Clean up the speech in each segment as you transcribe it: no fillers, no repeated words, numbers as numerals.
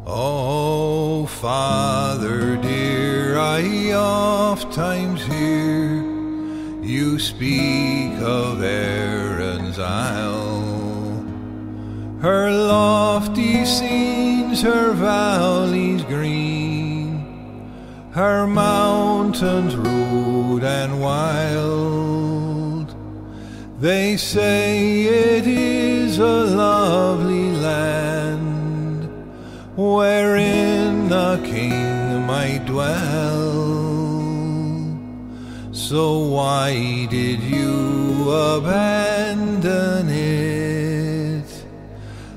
Oh, Father dear, I oft times hear you speak of Erin's isle, her lofty scenes, her valleys green, her mountains rude and wild. They say it is a lovely land, wherein a king might dwell. So why did you abandon it?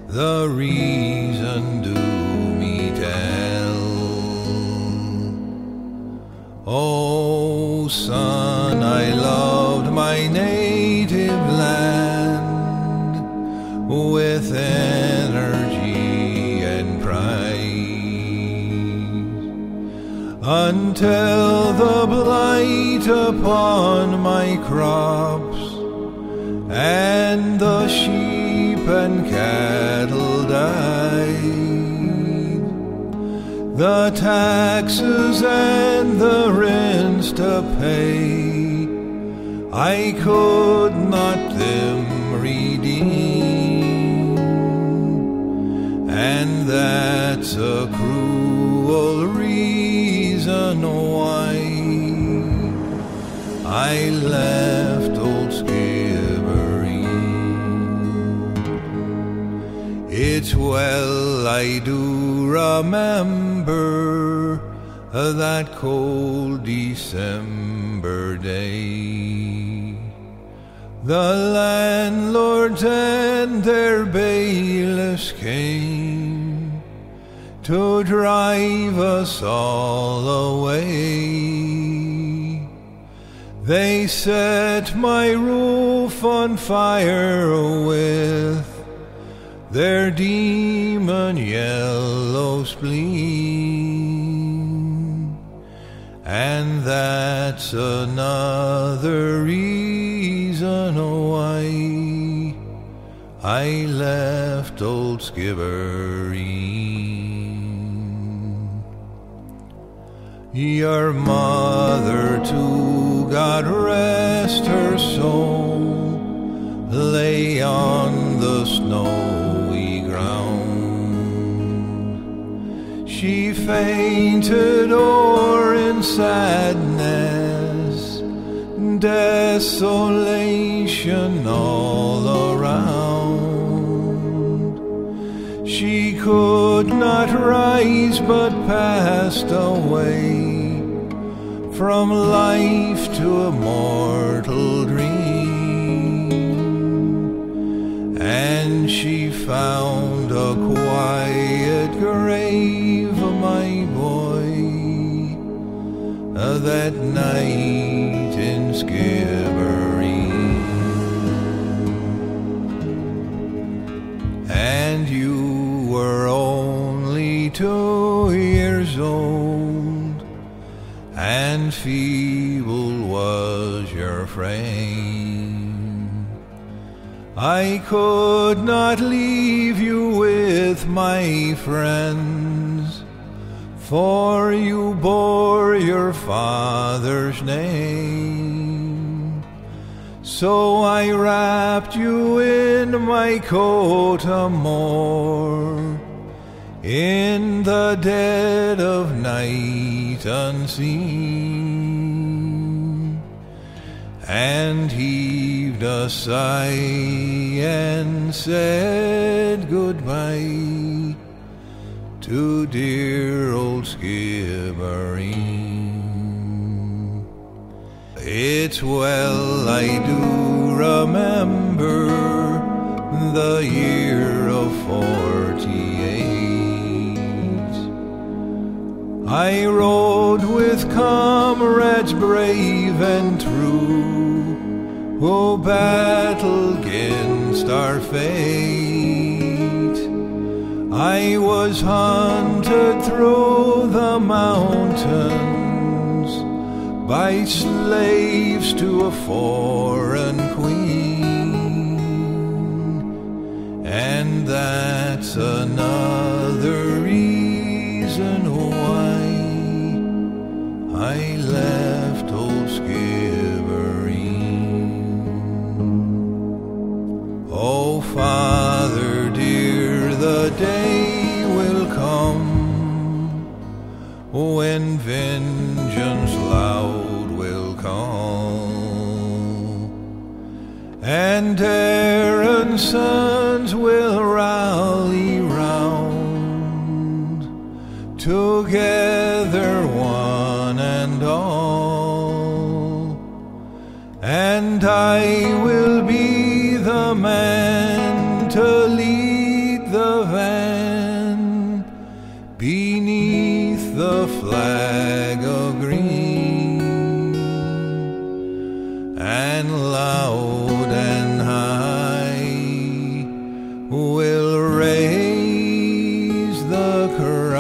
The reason do me tell. Oh, son, I loved my native land with energy and pride, until the blight upon my crops and the sheep and cattle died. The taxes and the rents to pay, I could not them redeem, and that's a cruel reason why I left old Skibbereen. It's well I do remember that cold December day. The landlords and their bailiffs came to drive us all away. They set my roof on fire with their demon yellow spleen, and that's another reason why I left old Skibbereen. Your mother too, God rest her soul, lay on the snowy ground. She fainted o'er in sadness, desolation all around. She could not rise but passed away from life to a mortal dream, and she found a quiet grave, my boy, that night in Skibbereen. And you were only 2 years old, and feeble was your frame. I could not leave you with my friends, for you bore your father's name. So I wrapped you in my coat of more, in the dead of night unseen, and heaved a sigh and said goodbye to dear old Skibbereen. It's well I do remember the year of 48. I rode with comrades brave and true, who battled against our fate. I was hunted through the mountains by slaves to a foreign queen, and that's another reason I left old Skibbereen. Oh, Father dear, the day will come when vengeance loud will come, and Erin's sons will rally round, together one and all, and I will be the man to lead the van beneath the flag of green, and loud and high will raise the cry,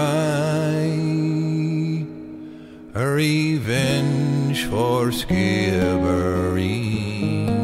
revenge for Skibbereen.